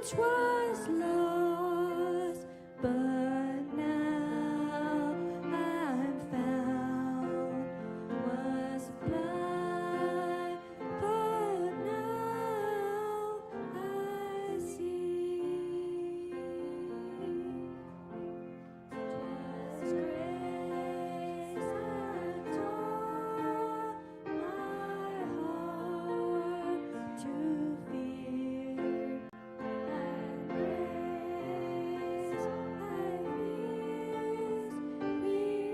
once was lost, but now I'm found. Was blind, but now I see. 'Twas grace that taught my heart to fear, and grace my fears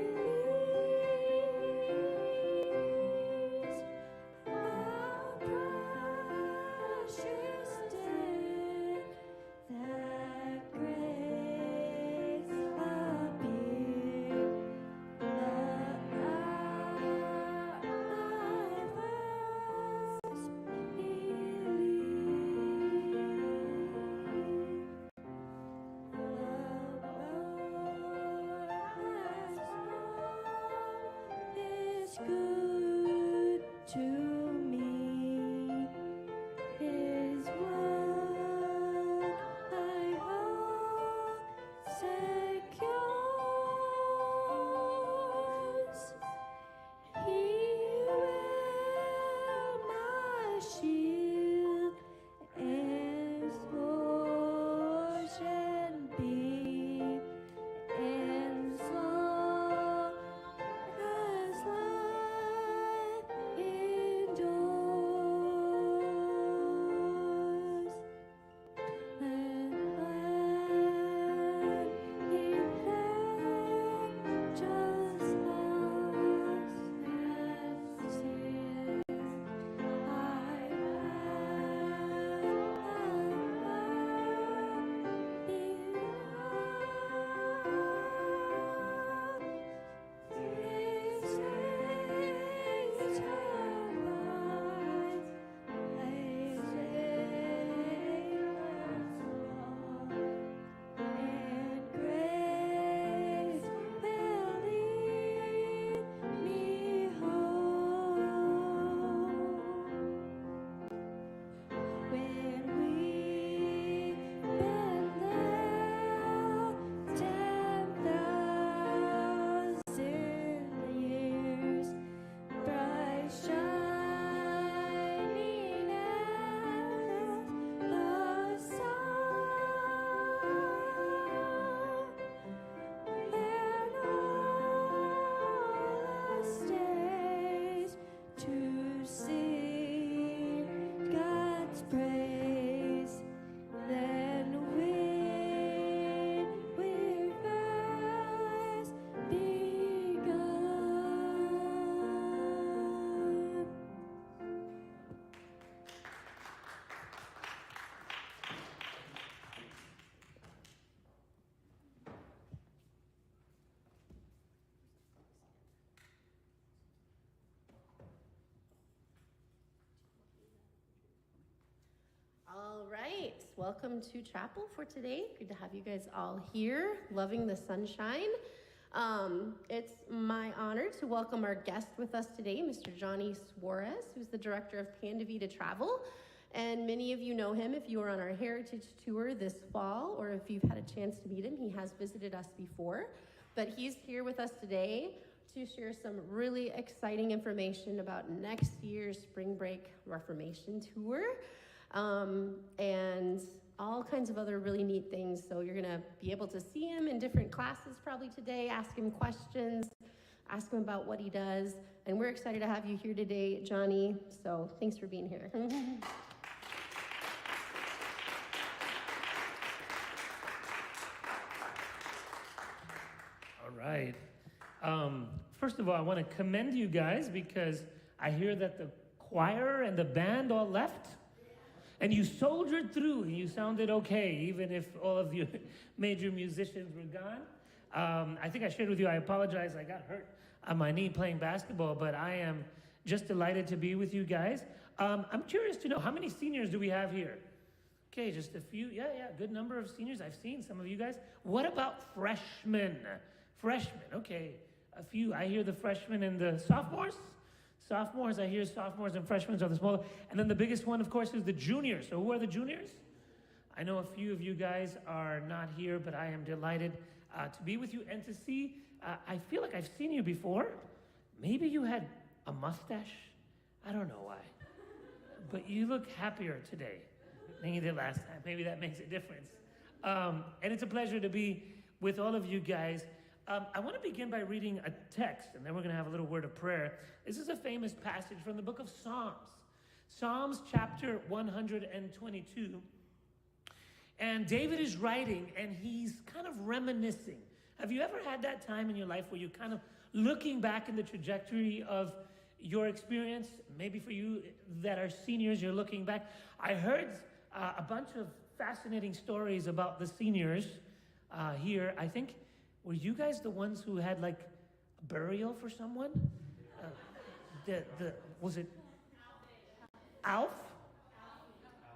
released. How precious did that grace appear, the hour I first believed. The Lord has done is good to me. His word I hold secures. He will my shield and portion be, and so as life endures. And when he led just us and tears, I and grace will lead me home. When we've been there 10,000 years, bright shining as the sun, then all us stays to sing God's praise. Then when we're first begun. All right, welcome to chapel for today. Good to have you guys all here, loving the sunshine. It's my honor to welcome our guest with us today, Mr. Johnny Suarez, who's the director of Panda Vida Travel. And many of you know him if you were on our heritage tour this fall, or if you've had a chance to meet him. He has visited us before, but he's here with us today to share some really exciting information about next year's Spring Break Reformation Tour. And all kinds of other really neat things. So you're gonna be able to see him in different classes probably today, ask him questions, ask him about what he does. And we're excited to have you here today, Johnny. So thanks for being here. All right. First of all, I want to commend you guys because I hear that the choir and the band all left. And you soldiered through, and you sounded okay, even if all of your major musicians were gone. I think I shared with you, I apologize, I got hurt on my knee playing basketball, but I am just delighted to be with you guys. I'm curious to know, how many seniors do we have here? Okay, just a few. Yeah, good number of seniors. I've seen some of you guys. What about freshmen? Freshmen, okay. A few. I hear the freshmen and the sophomores. Sophomores, I hear sophomores and freshmen are the smaller. And then the biggest one, of course, is the juniors. So who are the juniors? I know a few of you guys are not here, but I am delighted to be with you and to see. I feel like I've seen you before. Maybe you had a mustache. I don't know why. But you look happier today than you did last time. Maybe that makes a difference. And it's a pleasure to be with all of you guys. I want to begin by reading a text, and then we're going to have a little word of prayer. This is a famous passage from the book of Psalms. Psalms chapter 122. And David is writing, and he's kind of reminiscing. Have you ever had that time in your life where you're kind of looking back in the trajectory of your experience? Maybe for you that are seniors, you're looking back. I heard a bunch of fascinating stories about the seniors here. I think, were you guys the ones who had like a burial for someone? Was it Alf?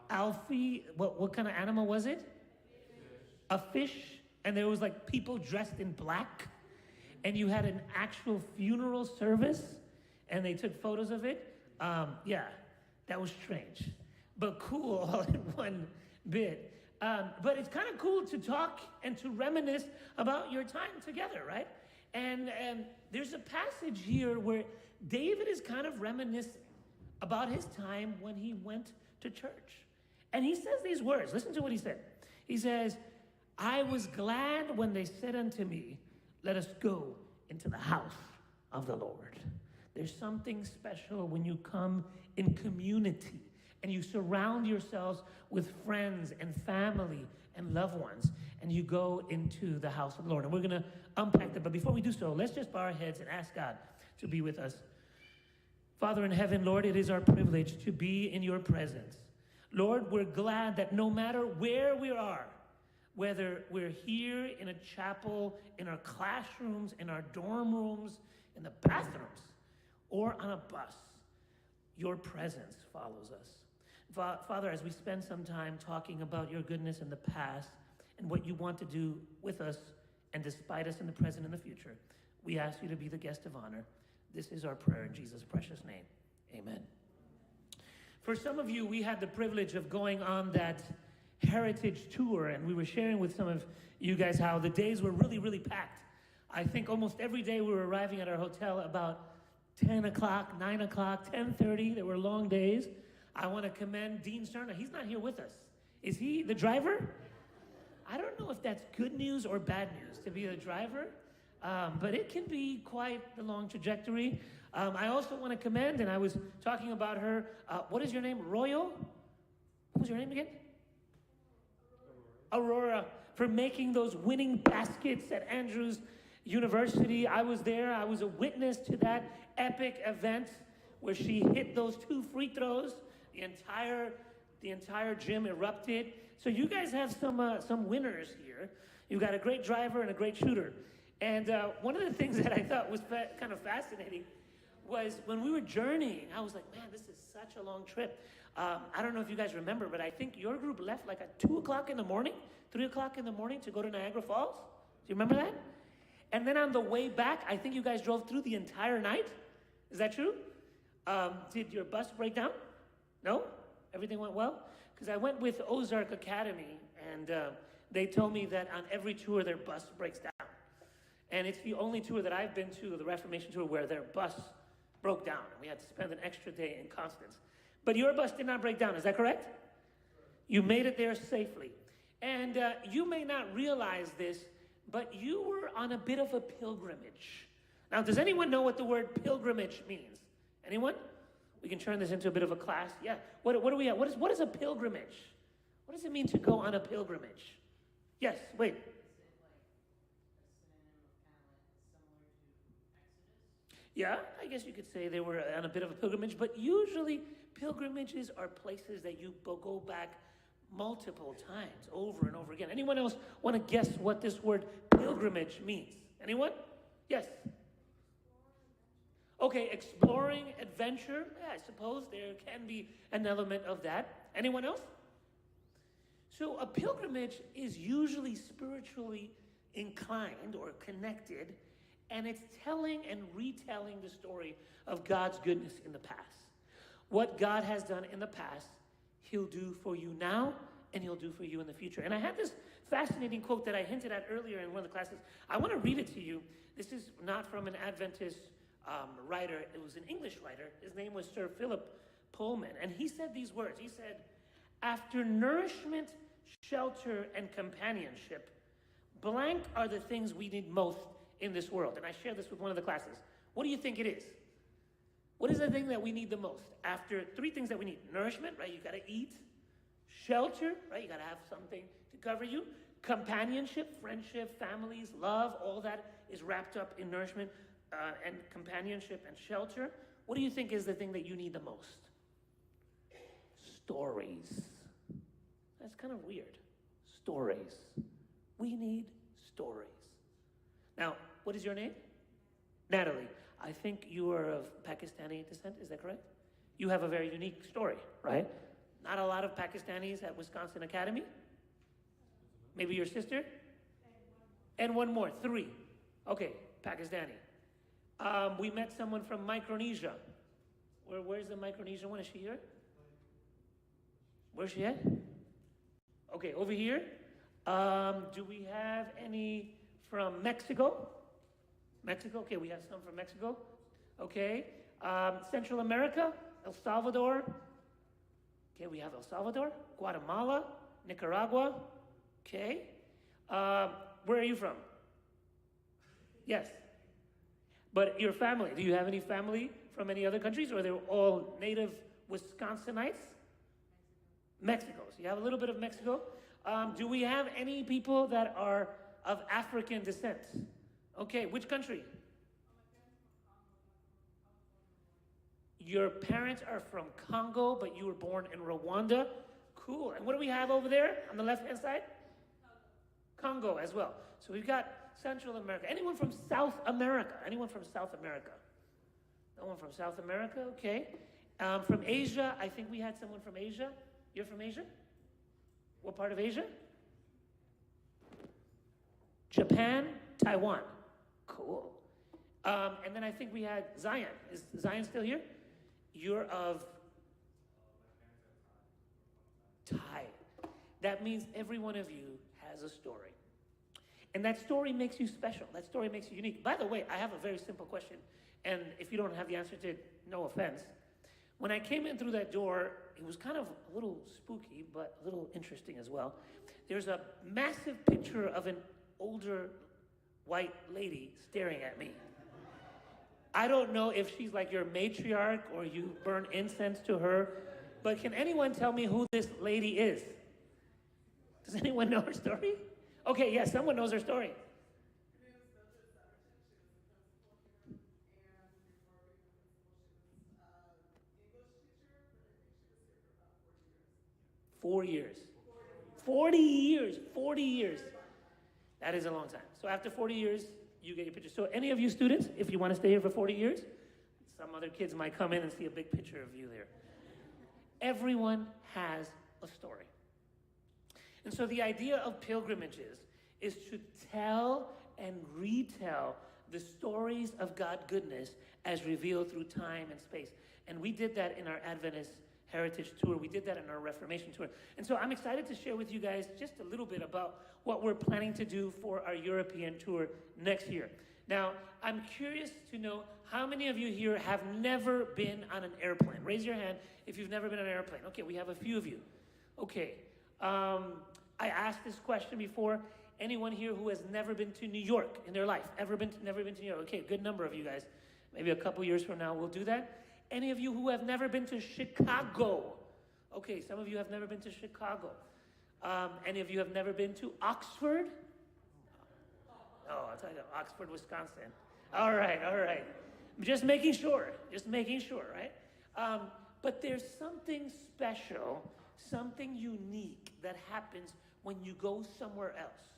Alfie, what kind of animal was it? A fish, and there was like people dressed in black, and you had an actual funeral service, and they took photos of it. Yeah, that was strange, but cool all in one bit. But it's kind of cool to talk and to reminisce about your time together, right? And there's a passage here where David is kind of reminiscing about his time when he went to church. And he says these words. Listen to what he said. He says, I was glad when they said unto me, let us go into the house of the Lord. There's something special when you come in community and you surround yourselves with friends and family and loved ones, and you go into the house of the Lord. And we're going to unpack that. But before we do so, let's just bow our heads and ask God to be with us. Father in heaven, Lord, it is our privilege to be in your presence. Lord, we're glad that no matter where we are, whether we're here in a chapel, in our classrooms, in our dorm rooms, in the bathrooms, or on a bus, your presence follows us. Father, as we spend some time talking about your goodness in the past and what you want to do with us and despite us in the present and the future, we ask you to be the guest of honor. This is our prayer in Jesus' precious name. Amen. For some of you, we had the privilege of going on that heritage tour, and we were sharing with some of you guys how the days were really, really packed. I think almost every day we were arriving at our hotel about 10 o'clock, 9 o'clock, 10:30. There were long days. I want to commend Dean Cerna. He's not here with us. Is he the driver? I don't know if that's good news or bad news to be the driver, but it can be quite the long trajectory. I also want to commend, and I was talking about her, what is your name? Royal? What was your name again? Aurora, for making those winning baskets at Andrews University. I was there. I was a witness to that epic event where she hit those 2 free throws. The entire gym erupted. So you guys have some winners here. You've got a great driver and a great shooter. And one of the things that I thought was kind of fascinating was when we were journeying, I was like, man, this is such a long trip. I don't know if you guys remember, but I think your group left like at 2 o'clock in the morning, 3 o'clock in the morning to go to Niagara Falls. Do you remember that? And then on the way back, I think you guys drove through the entire night. Is that true? Did your bus break down? No? Everything went well? Because I went with Ozark Academy, and they told me that on every tour, their bus breaks down. And it's the only tour that I've been to, the Reformation tour, where their bus broke down, and we had to spend an extra day in Constance. But your bus did not break down, is that correct? You made it there safely. And you may not realize this, but you were on a bit of a pilgrimage. Now, does anyone know what the word pilgrimage means? Anyone? We can turn this into a bit of a class. Yeah. What are we at? What is a pilgrimage? What does it mean to go on a pilgrimage? Yes, wait. Yeah, I guess you could say they were on a bit of a pilgrimage, but usually pilgrimages are places that you go back multiple times, over and over again. Anyone else want to guess what this word pilgrimage means? Anyone? Yes. Okay, exploring, adventure. Yeah, I suppose there can be an element of that. Anyone else? So a pilgrimage is usually spiritually inclined or connected, and it's telling and retelling the story of God's goodness in the past. What God has done in the past, he'll do for you now and he'll do for you in the future. And I had this fascinating quote that I hinted at earlier in one of the classes. I want to read it to you. This is not from an Adventist writer. It was an English writer. His name was Sir Philip Pullman. And he said these words. He said, "After nourishment, shelter, and companionship, blank are the things we need most in this world." And I shared this with one of the classes. What do you think it is? What is the thing that we need the most? After three things that we need: nourishment, right? You got to eat. Shelter, right? You got to have something to cover you. Companionship, friendship, families, love, all that is wrapped up in nourishment and companionship and shelter. What do you think is the thing that you need the most? Stories. That's kind of weird. Stories. We need stories. Now, what is your name? Natalie. I think you are of Pakistani descent, is that correct? You have a very unique story, right? Not a lot of Pakistanis at Wisconsin Academy. Maybe your sister? And one more, three. Okay, Pakistani. We met someone from Micronesia. Where's the Micronesia one? Is she here? Where's she at? Okay, over here. Do we have any from Mexico? Mexico, okay, we have some from Mexico. Okay. Central America, El Salvador. Okay, we have El Salvador, Guatemala, Nicaragua. Okay. Where are you from? Yes. But your family, do you have any family from any other countries, or they're all native Wisconsinites? Mexico. So you have a little bit of Mexico. Do we have any people that are of African descent? Okay, which country? Your parents are from Congo, but you were born in Rwanda. Cool. And what do we have over there on the left-hand side? Congo as well. So we've got Central America. Anyone from South America? Anyone from South America? No one from South America? Okay. From Asia, I think we had someone from Asia. You're from Asia? What part of Asia? Japan, Taiwan. Cool. And then I think we had Zion. Is Zion still here? You're of Thai. That means every one of you has a story. And that story makes you special. That story makes you unique. By the way, I have a very simple question. And if you don't have the answer to it, no offense. When I came in through that door, it was kind of a little spooky, but a little interesting as well. There's a massive picture of an older white lady staring at me. I don't know if she's like your matriarch or you burn incense to her, but can anyone tell me who this lady is? Does anyone know her story? Okay, yes, someone knows her story. Four years. 40 years. 40 years. That is a long time. So after 40 years, you get your picture. So any of you students, if you want to stay here for 40 years, some other kids might come in and see a big picture of you there. Everyone has a story. And so the idea of pilgrimages is to tell and retell the stories of God's goodness as revealed through time and space. And we did that in our Adventist Heritage Tour. We did that in our Reformation Tour. And so I'm excited to share with you guys just a little bit about what we're planning to do for our European tour next year. Now, I'm curious to know how many of you here have never been on an airplane. Raise your hand if you've never been on an airplane. Okay, we have a few of you. Okay, I asked this question before. Anyone here who has never been to New York in their life? Never been to New York? Okay, good number of you guys. Maybe a couple years from now we'll do that. Any of you who have never been to Chicago? Okay, some of you have never been to Chicago. Any of you have never been to Oxford? Oh, I'll tell you, Oxford, Wisconsin. All right. Just making sure, right? But there's something special, something unique that happens when you go somewhere else,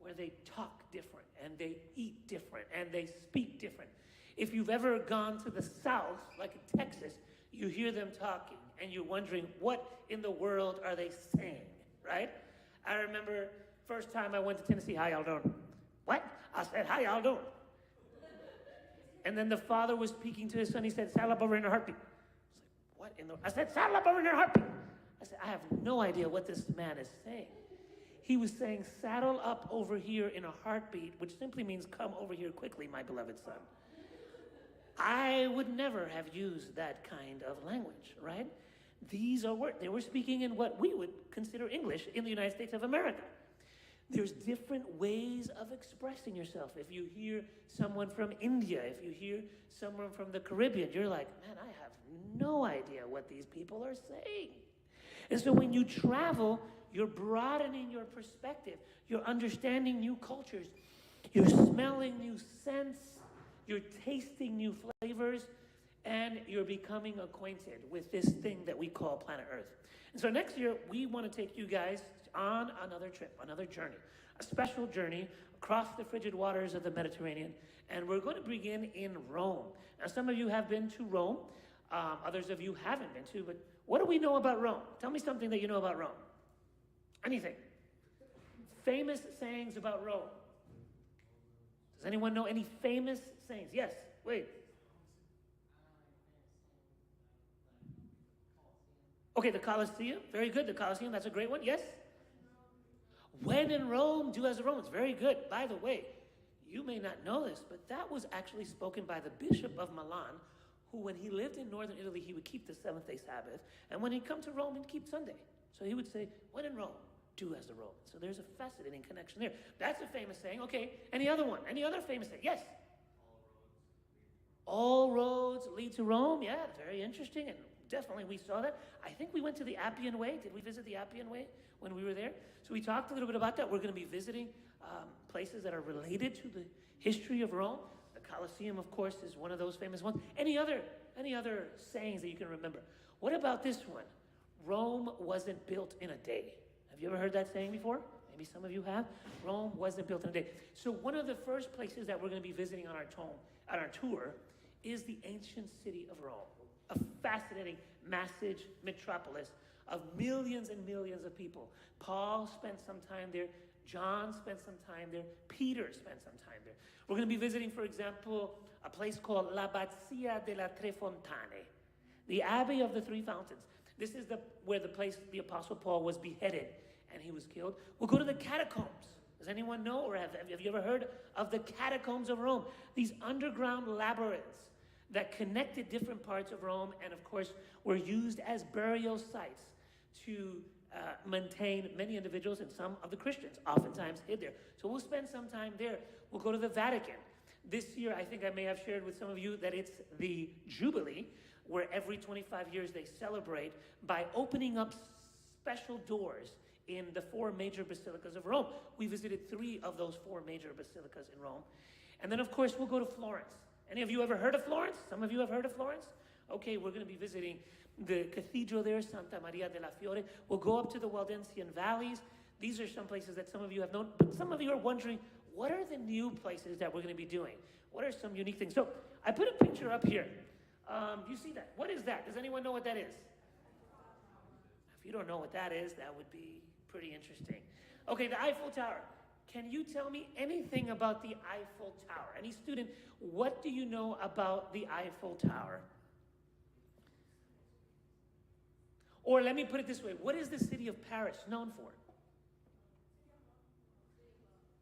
where they talk different, and they eat different, and they speak different. If you've ever gone to the South, like in Texas, you hear them talking, and you're wondering, what in the world are they saying, right? I remember first time I went to Tennessee, "How y'all doing?" "What?" I said, "How y'all doing?" And then the father was speaking to his son. He said, "Saddle up over in a heartbeat." I was like, "What in the..." I said, "Saddle up over in a heartbeat." I said, I have no idea what this man is saying. He was saying, saddle up over here in a heartbeat, which simply means come over here quickly, my beloved son. I would never have used that kind of language, right? These are words. They were speaking in what we would consider English in the United States of America. There's different ways of expressing yourself. If you hear someone from India, if you hear someone from the Caribbean, you're like, man, I have no idea what these people are saying. And so when you travel, you're broadening your perspective. You're understanding new cultures. You're smelling new scents. You're tasting new flavors. And you're becoming acquainted with this thing that we call planet Earth. And so next year, we want to take you guys on another trip, another journey, a special journey across the frigid waters of the Mediterranean. And we're going to begin in Rome. Now, some of you have been to Rome. Others of you haven't been to, but what do we know about Rome? Tell me something that you know about Rome. Anything. Famous sayings about Rome. Does anyone know any famous sayings? Yes, wait. Okay, the Colosseum. Very good. The Colosseum, that's a great one. Yes? When in Rome, do as the Romans. Very good. By the way, you may not know this, but that was actually spoken by the Bishop of Milan, who, when he lived in northern Italy, he would keep the seventh-day Sabbath. And when he'd come to Rome, he'd keep Sunday. So he would say, when in Rome, do as the Romans. So there's a fascinating connection there. That's a famous saying. Okay, any other one? Any other famous saying? Yes? All roads lead to Rome. Yeah, very interesting. And definitely we saw that. I think we went to the Appian Way. Did we visit the Appian Way when we were there? So we talked a little bit about that. We're going to be visiting places that are related to the history of Rome. The Colosseum, of course, is one of those famous ones. Any other sayings that you can remember? What about this one? Rome wasn't built in a day. Have you ever heard that saying before? Maybe some of you have. Rome wasn't built in a day. So one of the first places that we're going to be visiting on our tour is the ancient city of Rome, a fascinating, massive metropolis of millions and millions of people. Paul spent some time there. John spent some time there. Peter spent some time there. We're going to be visiting, for example, a place called l'Abbazia della Tre Fontane, the Abbey of the Three Fountains. This is where the place the Apostle Paul was beheaded and he was killed. We'll go to the catacombs. Does anyone know, or have you ever heard of the catacombs of Rome? These underground labyrinths that connected different parts of Rome and, of course, were used as burial sites to maintain many individuals, and some of the Christians oftentimes hid there. So we'll spend some time there. We'll go to the Vatican. This year, I think I may have shared with some of you that it's the Jubilee, where every 25 years they celebrate by opening up special doors in the 4 major basilicas of Rome. We visited 3 of those 4 major basilicas in Rome. And then, of course, we'll go to Florence. Any of you ever heard of Florence? Some of you have heard of Florence? Okay, we're going to be visiting the cathedral there, Santa Maria della Fiore. We'll go up to the Waldensian valleys. These are some places that some of you have known, but some of you are wondering, what are the new places that we're going to be doing? What are some unique things? So I put a picture up here. You see that? What is that? Does anyone know what that is? If you don't know what that is, that would be pretty interesting. Okay, the Eiffel Tower. Can you tell me anything about the Eiffel Tower? Any student, what do you know about the Eiffel Tower? Or let me put it this way. What is the city of Paris known for?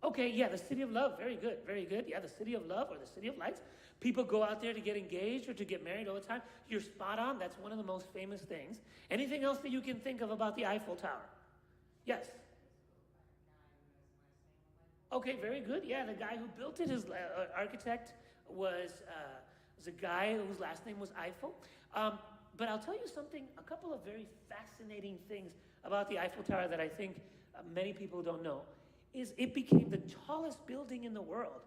Okay, yeah, the city of love. Very good, very good. Yeah, the city of love or the city of lights. People go out there to get engaged or to get married all the time. You're spot on. That's one of the most famous things. Anything else that you can think of about the Eiffel Tower? Yes. Okay, very good. Yeah, the guy who built it, his architect was a guy whose last name was Eiffel. But I'll tell you something, a couple of very fascinating things about the Eiffel Tower that I think many people don't know, is it became the tallest building in the world.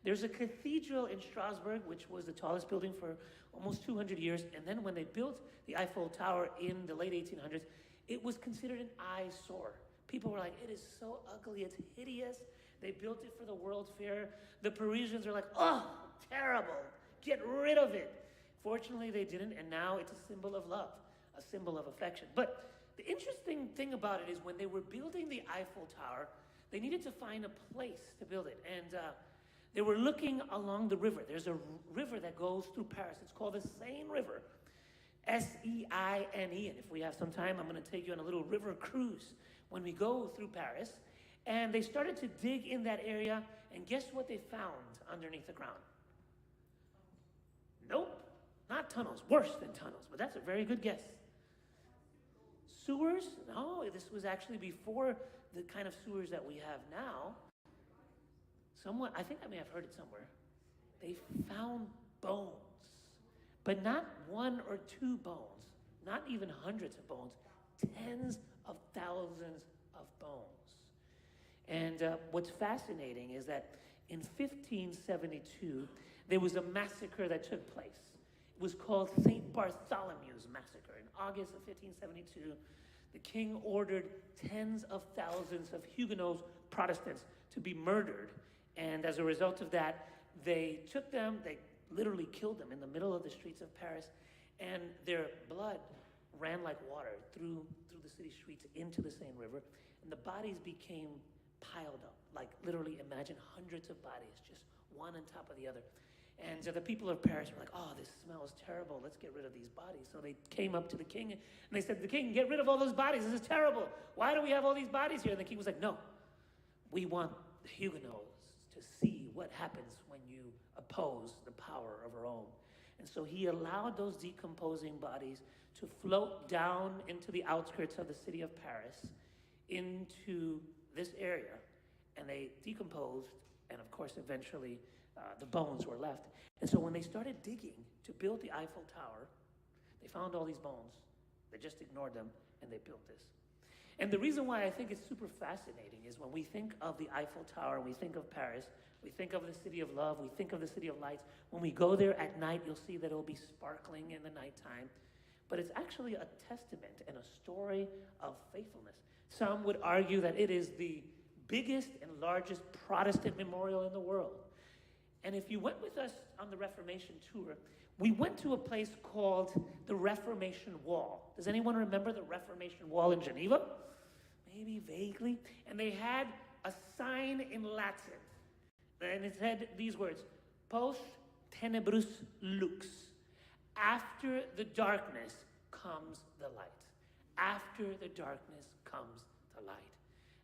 There's a cathedral in Strasbourg, which was the tallest building for almost 200 years. And then when they built the Eiffel Tower in the late 1800s, it was considered an eyesore. People were like, it is so ugly, it's hideous. They built it for the World's Fair. The Parisians are like, oh, terrible, get rid of it. Fortunately, they didn't, and now it's a symbol of love, a symbol of affection. But the interesting thing about it is when they were building the Eiffel Tower, they needed to find a place to build it. And they were looking along the river. There's a river that goes through Paris. It's called the Seine River. Seine. And if we have some time, I'm going to take you on a little river cruise when we go through Paris. And they started to dig in that area, and guess what they found underneath the ground? Nope, not tunnels, worse than tunnels, but that's a very good guess. Sewers? No, this was actually before the kind of sewers that we have now. Someone, I think I may have heard it somewhere. They found bones, but not one or two bones, not even hundreds of bones, tens of thousands of bones. And what's fascinating is that in 1572, there was a massacre that took place. It was called St. Bartholomew's Massacre. In August of 1572, the king ordered tens of thousands of Huguenots, Protestants, to be murdered. And as a result of that, they took them, they literally killed them in the middle of the streets of Paris, and their blood ran like water through the city streets into the Seine River, and the bodies became piled up. Like literally imagine hundreds of bodies, just one on top of the other. And so the people of Paris were like, oh, this smells terrible. Let's get rid of these bodies. So they came up to the king and they said, the king, get rid of all those bodies. This is terrible. Why do we have all these bodies here? And the king was like, no, we want the Huguenots to see what happens when you oppose the power of Rome. And so he allowed those decomposing bodies to float down into the outskirts of the city of Paris into this area. And they decomposed, and of course, eventually, the bones were left. And so when they started digging to build the Eiffel Tower, they found all these bones. They just ignored them, and they built this. And the reason why I think it's super fascinating is when we think of the Eiffel Tower, we think of Paris, we think of the city of love, we think of the city of lights. When we go there at night, you'll see that it'll be sparkling in the nighttime. But it's actually a testament and a story of faithfulness. Some would argue that it is the biggest and largest Protestant memorial in the world. And if you went with us on the Reformation tour, we went to a place called the Reformation Wall. Does anyone remember the Reformation Wall in Geneva? Maybe vaguely. And they had a sign in Latin. And it said these words, Post tenebrus lux. After the darkness comes the light. After the darkness comes the light.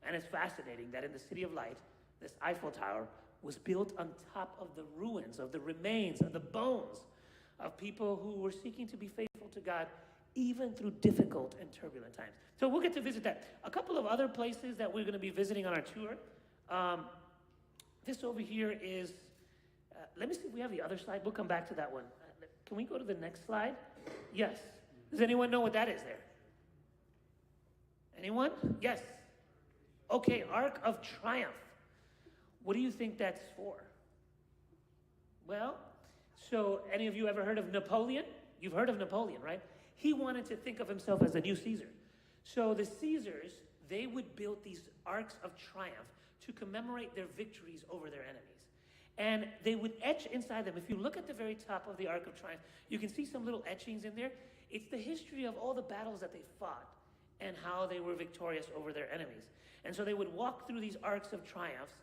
And it's fascinating that in the City of Light, this Eiffel Tower was built on top of the ruins, of the remains, of the bones of people who were seeking to be faithful to God even through difficult and turbulent times. So we'll get to visit that. A couple of other places that we're going to be visiting on our tour. This over here is, let me see if we have the other slide. We'll come back to that one. Can we go to the next slide? Yes. Does anyone know what that is there? Anyone? Yes. Okay, Arc of Triumph. What do you think that's for? Well, so any of you ever heard of Napoleon? You've heard of Napoleon, right? He wanted to think of himself as the new Caesar. So the Caesars, they would build these arcs of triumph to commemorate their victories over their enemies. And they would etch inside them. If you look at the very top of the Arc of Triumph, you can see some little etchings in there. It's the history of all the battles that they fought and how they were victorious over their enemies. And so they would walk through these arcs of triumphs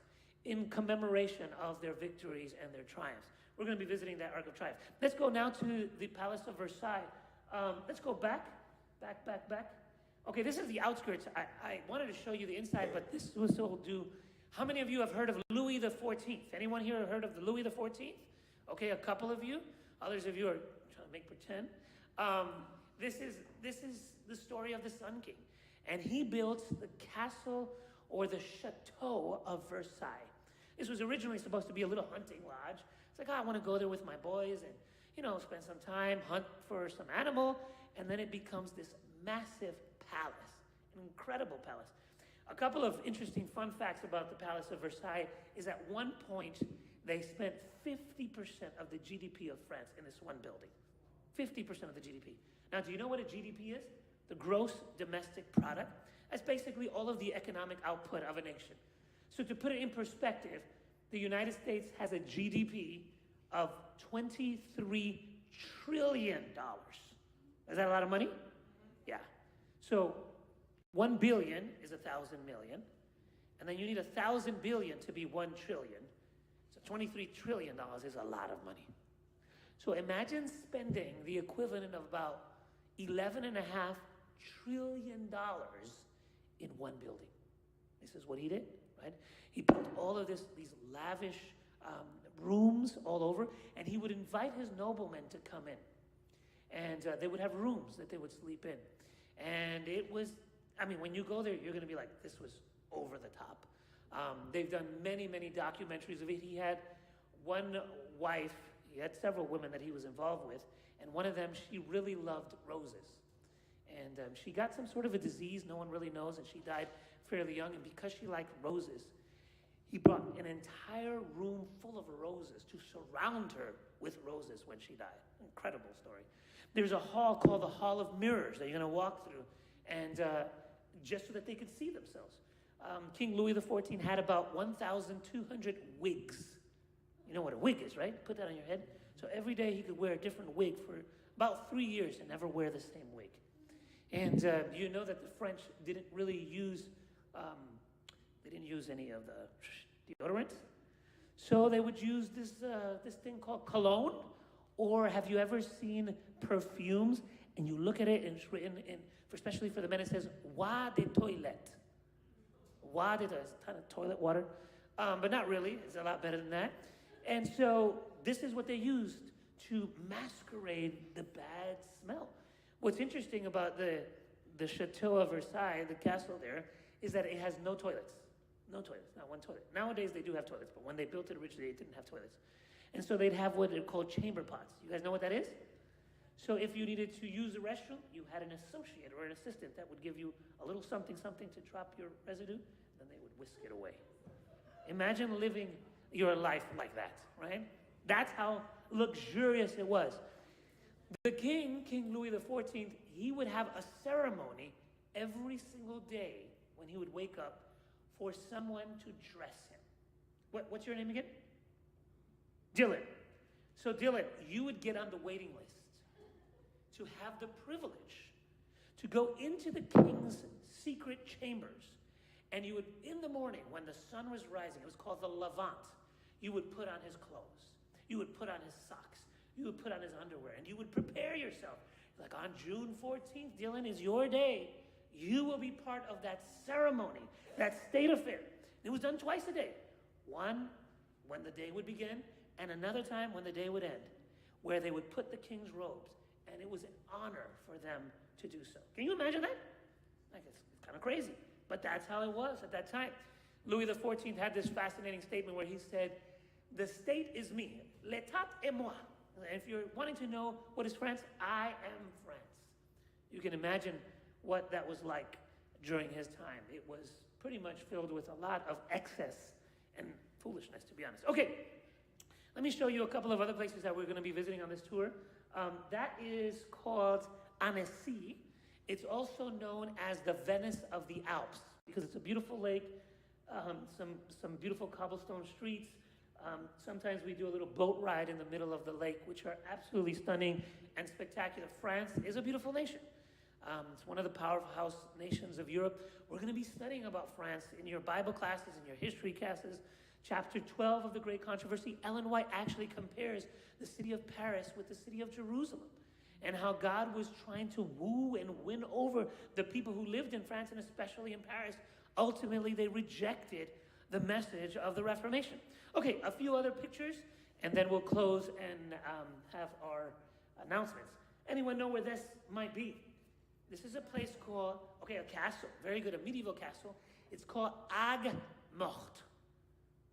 in commemoration of their victories and their triumphs. We're going to be visiting that Arc of Triumph. Let's go now to the Palace of Versailles. Let's go back. Okay, this is the outskirts. I wanted to show you the inside, but this will do. How many of you have heard of Louis XIV? Anyone here heard of the Louis XIV? Okay, a couple of you. Others of you are trying to make pretend. This is the story of the Sun King. And he built the castle or the chateau of Versailles. This was originally supposed to be a little hunting lodge. It's like, I want to go there with my boys and, spend some time, hunt for some animal. And then it becomes this massive palace, an incredible palace. A couple of interesting fun facts about the Palace of Versailles is at one point, they spent 50% of the GDP of France in this one building. 50% of the GDP. Now, do you know what a GDP is? The gross domestic product. That's basically all of the economic output of a nation. So to put it in perspective, the United States has a GDP of $23 trillion. Is that a lot of money? Yeah. So 1 billion is 1,000 million. And then you need 1,000 billion to be 1 trillion. So $23 trillion is a lot of money. So imagine spending the equivalent of about $11.5 trillion in one building. This is what he did, right? He built all of these lavish rooms all over, and he would invite his noblemen to come in. And they would have rooms that they would sleep in. And it was, when you go there, you're going to be like, this was over the top. They've done many, many documentaries of it. He had one wife, he had several women that he was involved with, and one of them, she really loved roses. And she got some sort of a disease, no one really knows, and she died fairly young. And because she liked roses, he brought an entire room full of roses to surround her with roses when she died. Incredible story. There's a hall called the Hall of Mirrors that you're going to walk through, and just so that they could see themselves. King Louis XIV had about 1,200 wigs. You know what a wig is, right? Put that on your head. So every day he could wear a different wig for about 3 years and never wear the same wig. And you know that the French didn't really use, they didn't use any of the deodorant. So they would use this thing called cologne. Or have you ever seen perfumes and you look at it and it's written in, especially for the men, it says, "Eau de toilette." Eau de toilette, it's kind of toilet water. But not really, it's a lot better than that. And so this is what they used to masquerade the bad smell. What's interesting about the Chateau of Versailles, the castle there, is that it has no toilets. No toilets, not one toilet. Nowadays they do have toilets, but when they built it originally, it didn't have toilets. And so they'd have what are called chamber pots. You guys know what that is? So if you needed to use the restroom, you had an associate or an assistant that would give you a little something to drop your residue, then they would whisk it away. Imagine living your life like that, right? That's how luxurious it was. The king, King Louis XIV, he would have a ceremony every single day when he would wake up for someone to dress him. What's your name again? Dylan. So Dylan, you would get on the waiting list to have the privilege to go into the king's secret chambers. And you would, in the morning when the sun was rising, it was called the Levant, you would put on his clothes. You would put on his socks. You would put on his underwear. And you would prepare yourself. Like on June 14th, Dylan, is your day. You will be part of that ceremony, that state affair. It was done twice a day. One, when the day would begin, and another time when the day would end, where they would put the king's robes, and it was an honor for them to do so. Can you imagine that? Like, it's kind of crazy, but that's how it was at that time. Louis XIV had this fascinating statement where he said, "The state is me, l'état est moi." And if you're wanting to know what is France, I am France. You can imagine what that was like during his time. It was pretty much filled with a lot of excess and foolishness, to be honest. Okay. Let me show you a couple of other places that we're going to be visiting on this tour. That is called Annecy. It's also known as the Venice of the Alps because it's a beautiful lake, some beautiful cobblestone streets. Sometimes we do a little boat ride in the middle of the lake, which are absolutely stunning and spectacular. France is a beautiful nation. It's one of the powerhouse nations of Europe. We're going to be studying about France in your Bible classes, in your history classes. Chapter 12 of The Great Controversy, Ellen White actually compares the city of Paris with the city of Jerusalem and how God was trying to woo and win over the people who lived in France and especially in Paris. Ultimately, they rejected the message of the Reformation. Okay, a few other pictures, and then we'll close and have our announcements. Anyone know where this might be? This is a place called, a castle, very good, a medieval castle. It's called Aigues Mortes.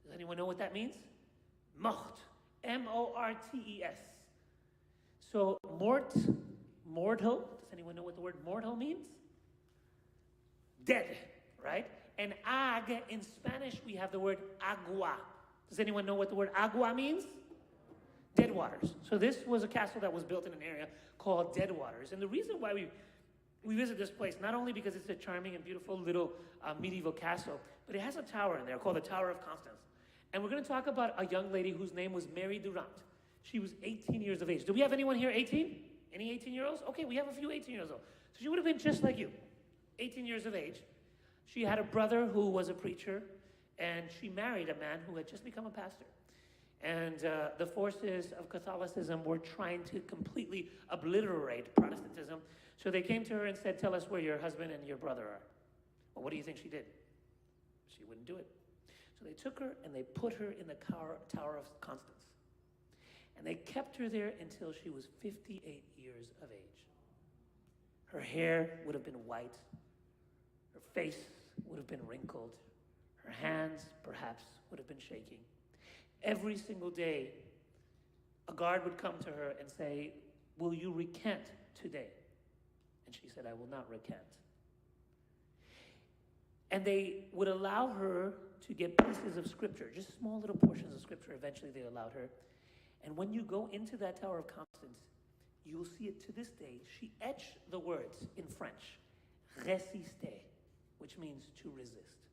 Does anyone know what that means? Morte, M-O-R-T-E-S. So mortal, does anyone know what the word mortal means? Dead, right? And ag, in Spanish, we have the word agua. Does anyone know what the word agua means? Dead waters. So this was a castle that was built in an area called Dead Waters. And the reason why we visit this place, not only because it's a charming and beautiful little medieval castle, but it has a tower in there called the Tower of Constance. And we're going to talk about a young lady whose name was Mary Durant. She was 18 years of age. Do we have anyone here 18? Any 18-year-olds? Okay, we have a few 18-years-olds. So she would have been just like you, 18 years of age. She had a brother who was a preacher, and she married a man who had just become a pastor. And the forces of Catholicism were trying to completely obliterate Protestantism. So they came to her and said, tell us where your husband and your brother are. Well, what do you think she did? She wouldn't do it. So they took her and they put her in the Tower of Constance. And they kept her there until she was 58 years of age. Her hair would have been white. Her face would have been wrinkled. Her hands, perhaps, would have been shaking. Every single day, a guard would come to her and say, will you recant today? And she said, I will not recant. And they would allow her to get pieces of scripture, just small little portions of scripture. Eventually they allowed her. And when you go into that Tower of Constance, you will see it to this day. She etched the words in French, résister, which means to resist.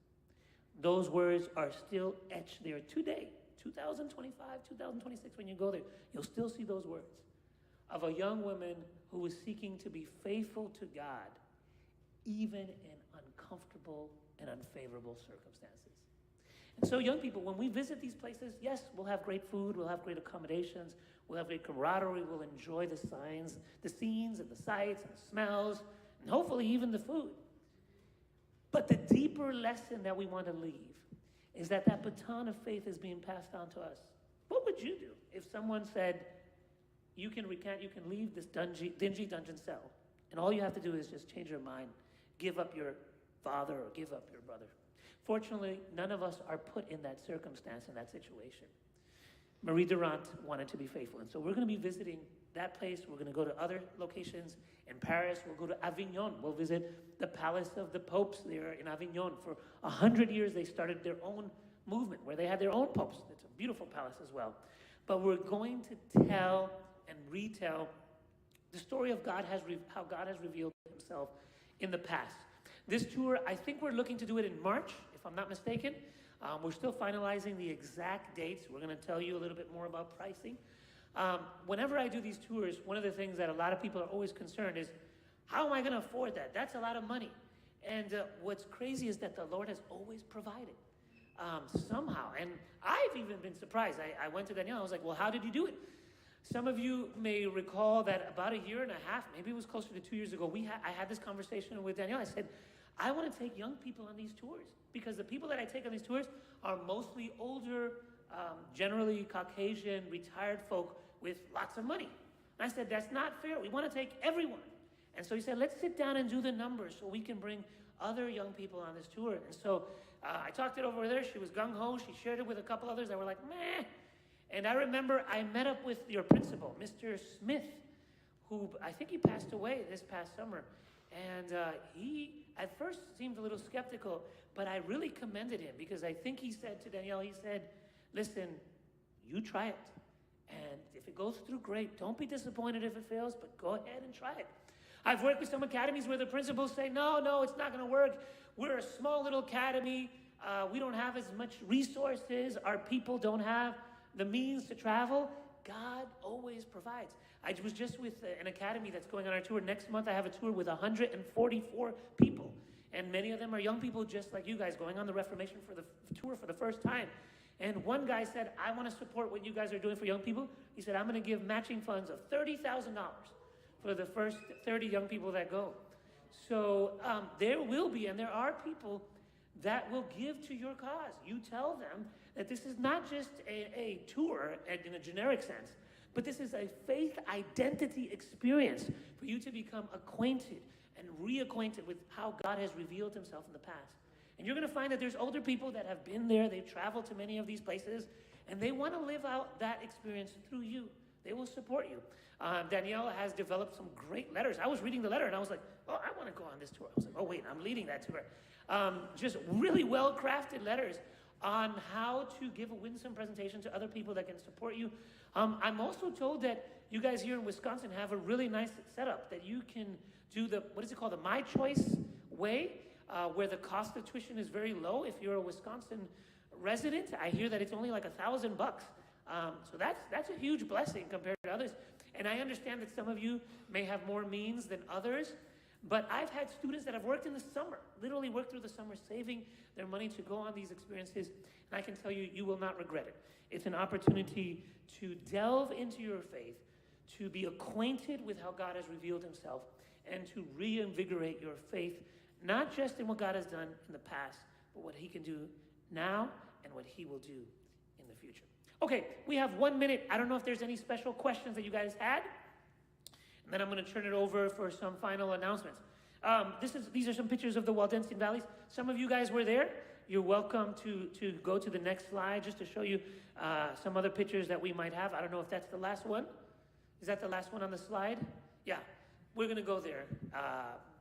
Those words are still etched there today, 2025, 2026, when you go there, you'll still see those words of a young woman who was seeking to be faithful to God, even in uncomfortable and unfavorable circumstances. And so young people, when we visit these places, yes, we'll have great food, we'll have great accommodations, we'll have great camaraderie, we'll enjoy the signs, the scenes and the sights and the smells, and hopefully even the food. But the deeper lesson that we want to leave is that that baton of faith is being passed on to us. What would you do if someone said, you can recant, you can leave this dingy dungeon cell, and all you have to do is just change your mind, give up your father or give up your brother? Fortunately, none of us are put in that circumstance, in that situation. Marie Durant wanted to be faithful, and so we're going to be visiting that place. We're going to go to other locations in Paris. We'll go to Avignon. We'll visit the Palace of the Popes there in Avignon. For 100 years, they started their own movement where they had their own popes. It's a beautiful palace as well. But we're going to tell and retell the story of how God has revealed himself in the past. This tour, I think we're looking to do it in March, if I'm not mistaken. We're still finalizing the exact dates. We're going to tell you a little bit more about pricing. Whenever I do these tours, one of the things that a lot of people are always concerned is, how am I going to afford that? That's a lot of money. And what's crazy is that the Lord has always provided somehow. And I've even been surprised. I went to Danielle. I was like, well, how did you do it? Some of you may recall that about a year and a half, maybe it was closer to 2 years ago, I had this conversation with Danielle. I said, I want to take young people on these tours because the people that I take on these tours are mostly older, generally Caucasian, retired folk with lots of money. And I said, that's not fair. We want to take everyone. And so he said, let's sit down and do the numbers so we can bring other young people on this tour. And so I talked it over with her. She was gung-ho. She shared it with a couple others that were like, meh. And I remember I met up with your principal, Mr. Smith, who I think he passed away this past summer. And he, at first, seemed a little skeptical, but I really commended him because I think he said to Danielle, he said, listen, you try it. And if it goes through, great. Don't be disappointed if it fails, but go ahead and try it. I've worked with some academies where the principals say, no, it's not going to work. We're a small little academy. We don't have as much resources. Our people don't have the means to travel. God always provides. I was just with an academy that's going on our tour. Next month, I have a tour with 144 people. And many of them are young people just like you guys going on the Reformation for the tour for the first time. And one guy said, I want to support what you guys are doing for young people. He said, I'm going to give matching funds of $30,000 for the first 30 young people that go. So there will be, and there are people that will give to your cause. You tell them that this is not just a tour in a generic sense, but this is a faith identity experience for you to become acquainted and reacquainted with how God has revealed himself in the past. And you're going to find that there's older people that have been there, they've traveled to many of these places, and they want to live out that experience through you. They will support you. Danielle has developed some great letters. I was reading the letter and I was like, oh, I want to go on this tour. I was like, oh, wait, I'm leading that tour. Just really well-crafted letters on how to give a winsome presentation to other people that can support you. I'm also told that you guys here in Wisconsin have a really nice setup that you can do the, what is it called, the My Choice way, where the cost of tuition is very low. If you're a Wisconsin resident, I hear that it's only like $1,000. So that's a huge blessing compared to others. And I understand that some of you may have more means than others, But I've had students that have worked in the summer, literally worked through the summer, saving their money to go on these experiences. And I can tell you, you will not regret it. It's an opportunity to delve into your faith, to be acquainted with how God has revealed himself, and to reinvigorate your faith, not just in what God has done in the past, but what he can do now and what he will do in the future. Okay, we have 1 minute. I don't know if there's any special questions that you guys had. And then I'm going to turn it over for some final announcements. These are some pictures of the Waldensian Valleys. Some of you guys were there. You're welcome to go to the next slide just to show you some other pictures that we might have. I don't know if that's the last one. Is that the last one on the slide? Yeah, we're going to go there.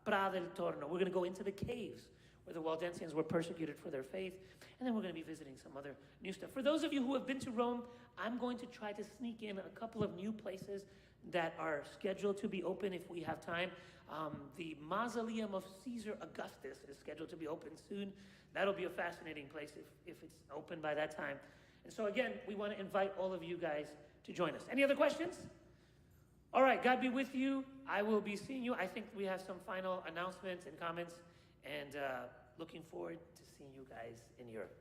Pra del Torno. We're going to go into the caves where the Waldensians were persecuted for their faith. And then we're going to be visiting some other new stuff. For those of you who have been to Rome, I'm going to try to sneak in a couple of new places that are scheduled to be open if we have time. The Mausoleum of Caesar Augustus is scheduled to be open soon. That'll be a fascinating place if it's open by that time. And so again, we want to invite all of you guys to join us. Any other questions? All right, God be with you. I will be seeing you. I think we have some final announcements and comments, and looking forward to seeing you guys in Europe.